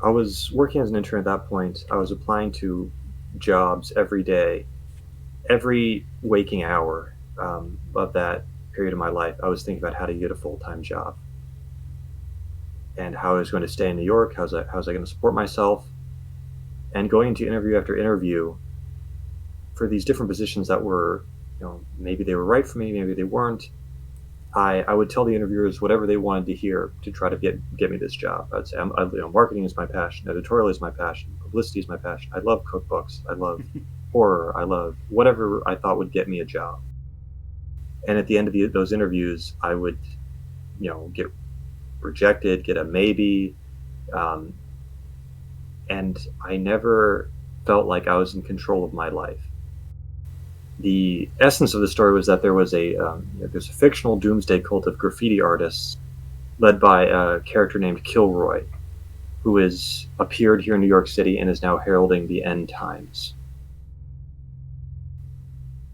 I was working as an intern at that point. I was applying to jobs every day, every waking hour of that period of my life. I was thinking about how to get a full-time job and how I was going to stay in New York. How's I going to support myself? And going into interview after interview for these different positions that were, maybe they were right for me, maybe they weren't. I would tell the interviewers whatever they wanted to hear to try to get me this job. I'd say, marketing is my passion, editorial is my passion, publicity is my passion. I love cookbooks, I love horror, I love whatever I thought would get me a job. And at the end of those interviews, I would, get rejected, get a maybe, um, and I never felt like I was in control of my life. The essence of the story was that there's a fictional doomsday cult of graffiti artists led by a character named Kilroy, who has appeared here in New York City and is now heralding the end times.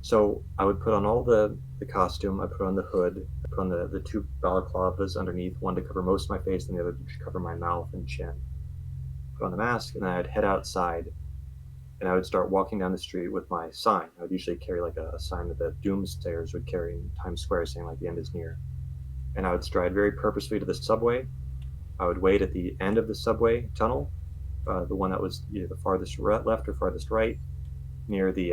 So I would put on all the costume, I put on the hood, I put on the two balaclavas underneath, one to cover most of my face and the other to cover my mouth and chin. Put on the mask, and then I'd head outside and I would start walking down the street with my sign. I would usually carry like a sign that the doomsayers would carry in Times Square saying like the end is near. And I would stride very purposefully to the subway. I would wait at the end of the subway tunnel, the one that was either the farthest left or farthest right, near the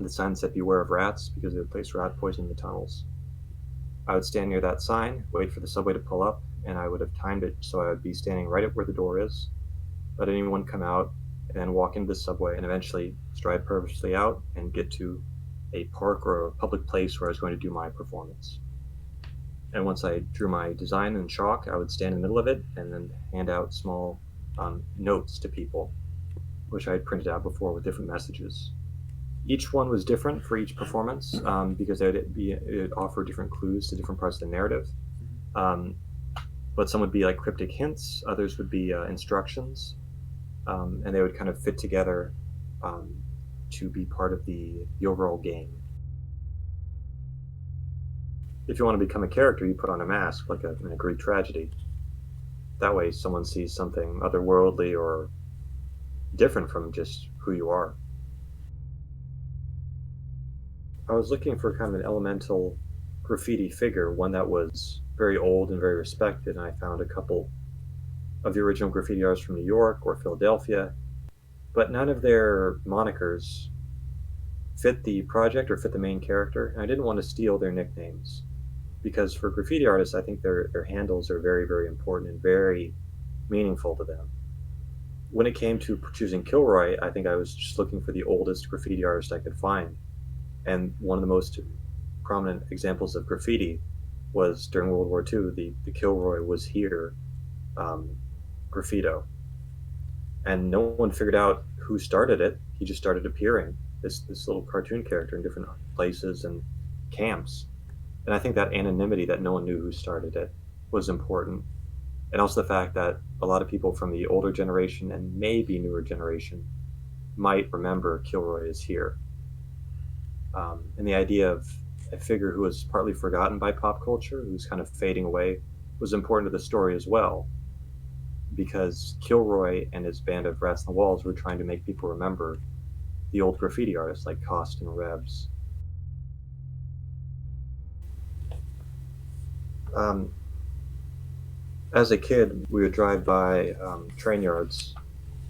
sign that said "Beware of rats" because they would place rat poison in the tunnels. I would stand near that sign, wait for the subway to pull up, and I would have timed it so I would be standing right at where the door is, let anyone come out, and then walk into the subway and eventually stride purposely out and get to a park or a public place where I was going to do my performance. And once I drew my design in chalk, I would stand in the middle of it and then hand out small notes to people, which I had printed out before with different messages. Each one was different for each performance because it would offer different clues to different parts of the narrative. But some would be like cryptic hints, others would be instructions, and they would kind of fit together to be part of the overall game. If you want to become a character, you put on a mask, like in a Greek tragedy. That way, someone sees something otherworldly or different from just who you are. I was looking for kind of an elemental graffiti figure, one that was very old and very respected, and I found a couple of the original graffiti artists from New York or Philadelphia, but none of their monikers fit the project or fit the main character, and I didn't want to steal their nicknames. Because for graffiti artists, I think their handles are very, very important and very meaningful to them. When it came to choosing Kilroy, I think I was just looking for the oldest graffiti artist I could find. And one of the most prominent examples of graffiti was during World War II, the Kilroy was here graffito. And no one figured out who started it. He just started appearing, this little cartoon character in different places and camps. And I think that anonymity, that no one knew who started it, was important. And also the fact that a lot of people from the older generation and maybe newer generation might remember Kilroy is here. And the idea of a figure who was partly forgotten by pop culture, who's kind of fading away, was important to the story as well. Because Kilroy and his band of Rats on the Walls were trying to make people remember the old graffiti artists like Cost and Rebs. As a kid, we would drive by train yards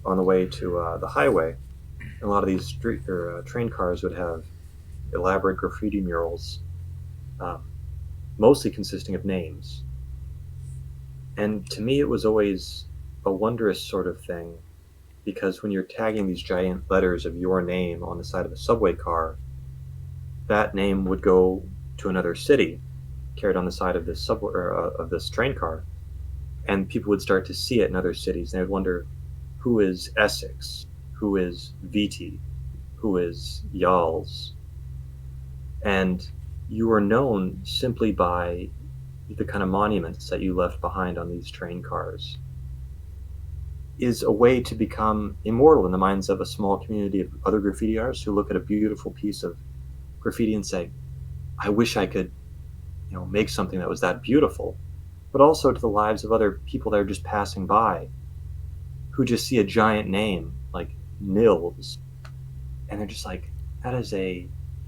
on the way to the highway. And a lot of these train cars would have elaborate graffiti murals, mostly consisting of names. And to me, it was always a wondrous sort of thing, because when you're tagging these giant letters of your name on the side of a subway car, that name would go to another city, carried on the side of this subway of this train car, and people would start to see it in other cities. And they would wonder, who is Essex? Who is Viti? Who is Yals? And you are known simply by the kind of monuments that you left behind on these train cars. Is a way to become immortal in the minds of a small community of other graffiti artists who look at a beautiful piece of graffiti and say, I wish I could, make something that was that beautiful. But also to the lives of other people that are just passing by. who just see a giant name like Nils, and they're just like, that is a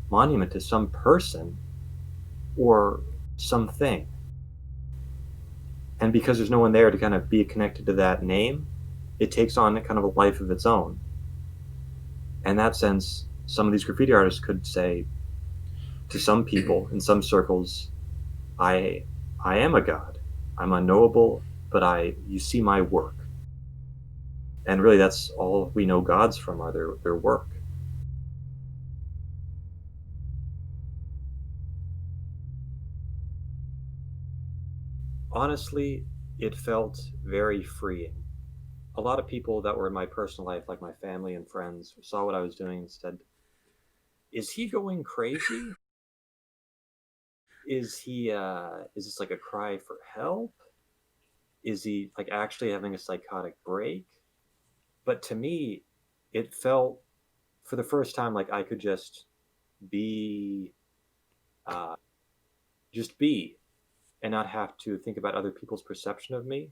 monument to some person or something. And because there's no one there to kind of be connected to that name, it takes on a kind of a life of its own. In that sense, some of these graffiti artists could say to some people in some circles, I I am a god. I'm unknowable, but you see my work. And really that's all we know gods from are their work. Honestly, it felt very freeing. A lot of people that were in my personal life, like my family and friends, saw what I was doing and said, is he going crazy? Is this like a cry for help? Is he like actually having a psychotic break? But to me, it felt for the first time like I could be, uh, just be, and not have to think about other people's perception of me,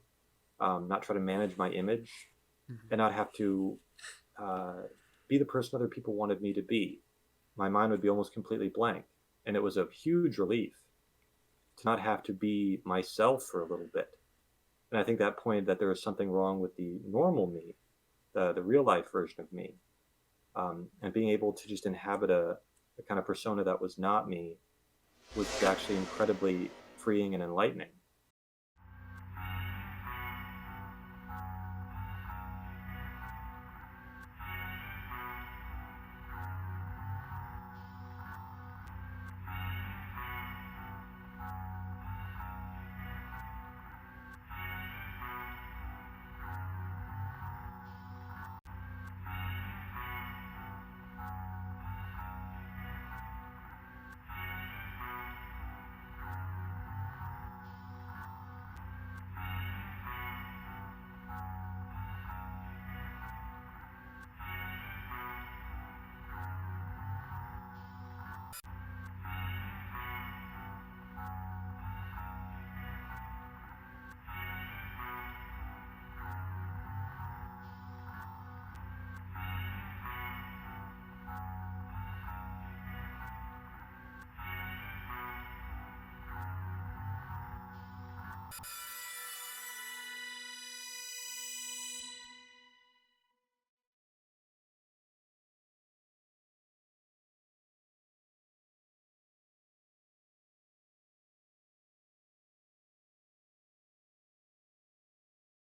not try to manage my image, Mhm. and not have to uh, be the person other people wanted me to be. My mind would be almost completely blank, and it was a huge relief to not have to be myself for a little bit. And I think that pointed that there was something wrong with the normal me, the real life version of me, and being able to just inhabit a kind of persona that was not me was actually incredibly freeing and enlightening.